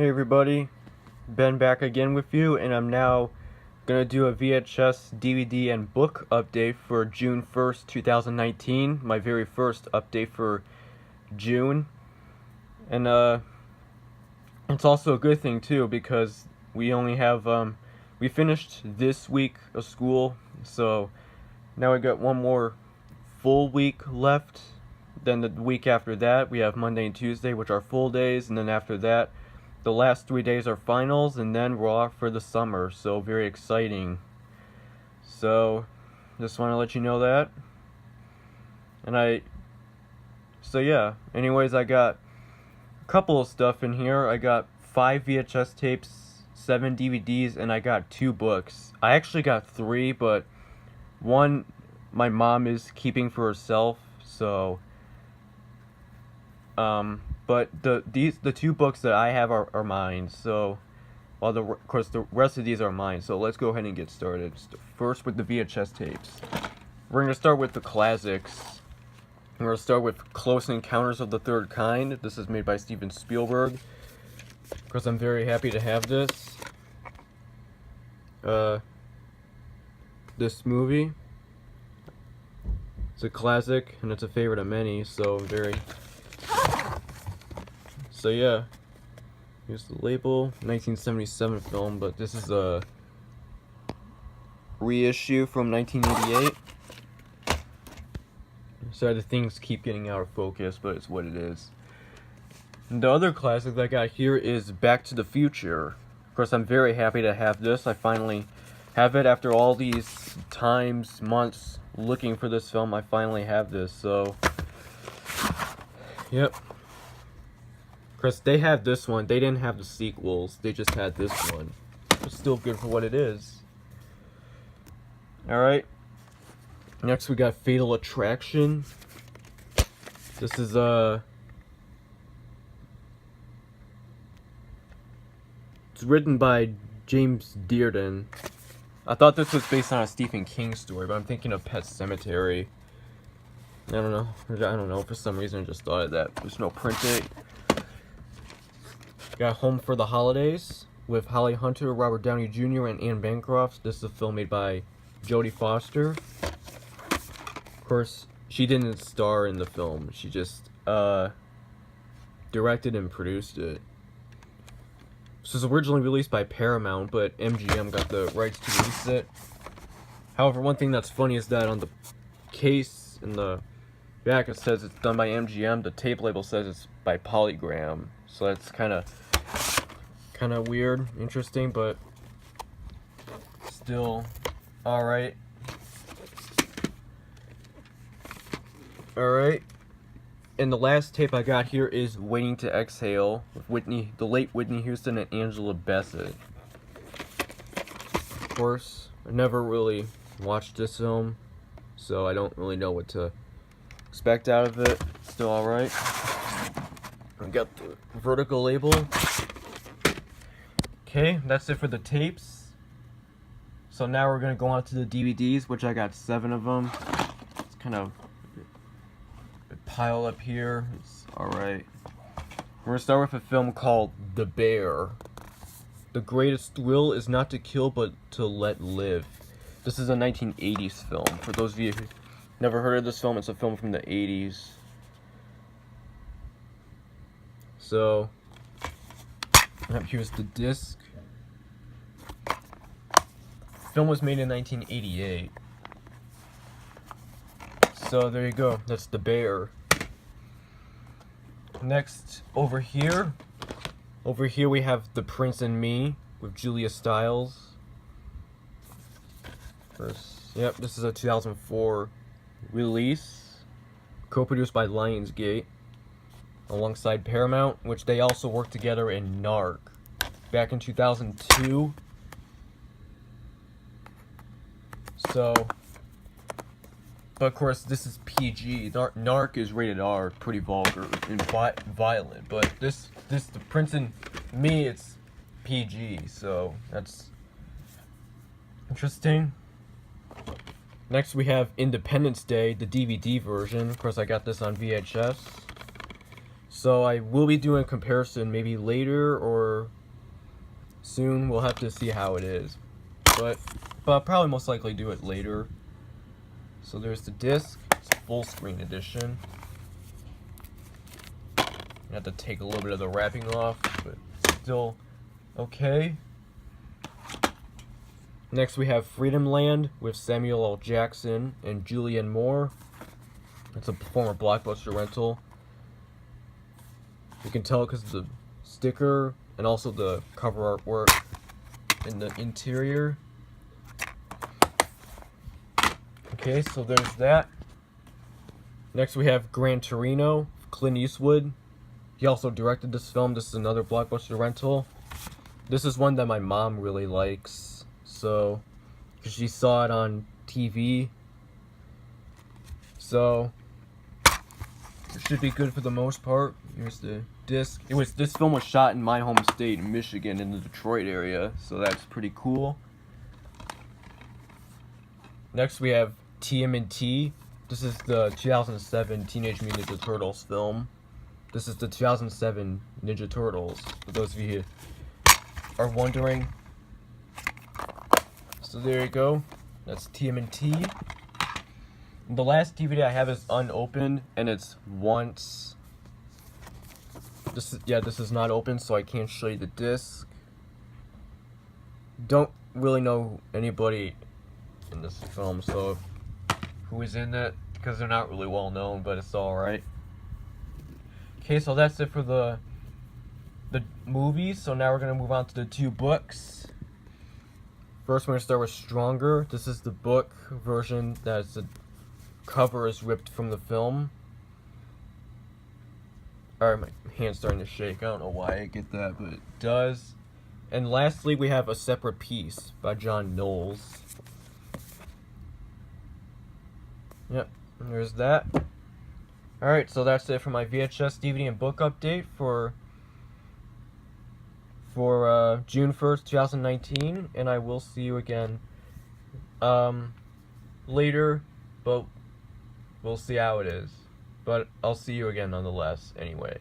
Hey everybody, Ben back again with you, and I'm now gonna do a VHS, DVD, and book update for June 1st, 2019, my very first update for June. And it's also a good thing too, because we only have, we finished this week of school, so now we got one more full week left. Then the week after that, we have Monday and Tuesday, which are full days, and then after that, the last 3 days are finals, and then we're off for the summer, so very exciting. So, just want to let you know that. And yeah, anyways, I got a couple of stuff in here. I got 5 VHS tapes, 7 DVDs, and I got 2 books. I actually got 3, but one my mom is keeping for herself, so but the 2 books that I have are mine. So, while of course the rest of these are mine. So let's go ahead and get started. First with the VHS tapes. We're gonna start with the classics. We're gonna start with Close Encounters of the Third Kind. This is made by Steven Spielberg. Of course, I'm very happy to have this. This movie. It's a classic, and it's a favorite of many. So yeah, here's the label, 1977 film, but this is a reissue from 1988. Sorry, the things keep getting out of focus, but it's what it is. And the other classic that I got here is Back to the Future. Of course, I'm very happy to have this. I finally have it after all these times, months, looking for this film. I finally have this, so yep. Of course, they have this one. They didn't have the sequels. They just had this one. It's still good for what it is. Alright. Next, we got Fatal Attraction. This is, it's written by James Dearden. I thought this was based on a Stephen King story, but I'm thinking of Pet Sematary. I don't know. For some reason, I just thought of that. There's no print date. Got Home for the Holidays with Holly Hunter, Robert Downey Jr., and Anne Bancroft. This is a film made by Jodie Foster. Of course, she didn't star in the film. She just directed and produced it. This was originally released by Paramount, but MGM got the rights to release it. However, one thing that's funny is that on the case in the back it says it's done by MGM. The tape label says it's by Polygram. So that's kind of weird, interesting, but still alright. Alright. And the last tape I got here is Waiting to Exhale with the late Whitney Houston and Angela Bassett. Of course, I never really watched this film, so I don't really know what to expect out of it. Still alright. I got the vertical label. Okay, that's it for the tapes. So now we're gonna go on to the DVDs, which I got 7 of them. It's kind of a pile up here. It's alright. We're gonna start with a film called The Bear. The greatest thrill is not to kill, but to let live. This is a 1980s film. For those of you who never heard of this film, it's a film from the 80s. So, here's the disc. The film was made in 1988. So there you go. That's The Bear. Next, over here we have The Prince and Me with Julia Stiles. Yep, this is a 2004 release, co-produced by Lionsgate alongside Paramount, which they also worked together in Narc back in 2002. So, but of course this is PG. Narc is rated R, pretty vulgar and violent. But this The Prince and Me, it's PG. So that's interesting. Next we have Independence Day, the DVD version. Of course I got this on VHS. So I will be doing a comparison maybe later or soon. We'll have to see how it is. But I'll probably most likely do it later. So there's the disc. It's a full screen edition. I have to take a little bit of the wrapping off, but still okay. Next we have Freedom Land with Samuel L. Jackson and Julianne Moore. It's a former Blockbuster rental. You can tell because of the sticker and also the cover artwork in the interior. Okay, so there's that. Next we have Gran Torino, Clint Eastwood. He also directed this film. This is another Blockbuster rental. This is one that my mom really likes. So, because she saw it on TV. So, it should be good for the most part. Here's the disc. This film was shot in my home state, in Michigan, in the Detroit area. So that's pretty cool. Next we have TMNT. This is the 2007 Teenage Mutant Ninja Turtles film. This is the 2007 Ninja Turtles, for those of you who are wondering. So there you go. That's TMNT. The last DVD I have is unopened, and it's Once. This is not open, so I can't show you the disc. Don't really know anybody in this film, so who is in it, because they're not really well known, but it's alright. Okay, so that's it for the movies. So now we're going to move on to the two books. First, we're going to start with Stronger. This is the book version that's the cover is ripped from the film. Alright, my hand's starting to shake. I don't know why I get that, but it does. And lastly, we have A Separate Piece by John Knowles. Yep, there's that. Alright, so that's it for my VHS, DVD, and book update for June 1st, 2019, and I will see you again later, but we'll see how it is. But I'll see you again nonetheless anyway.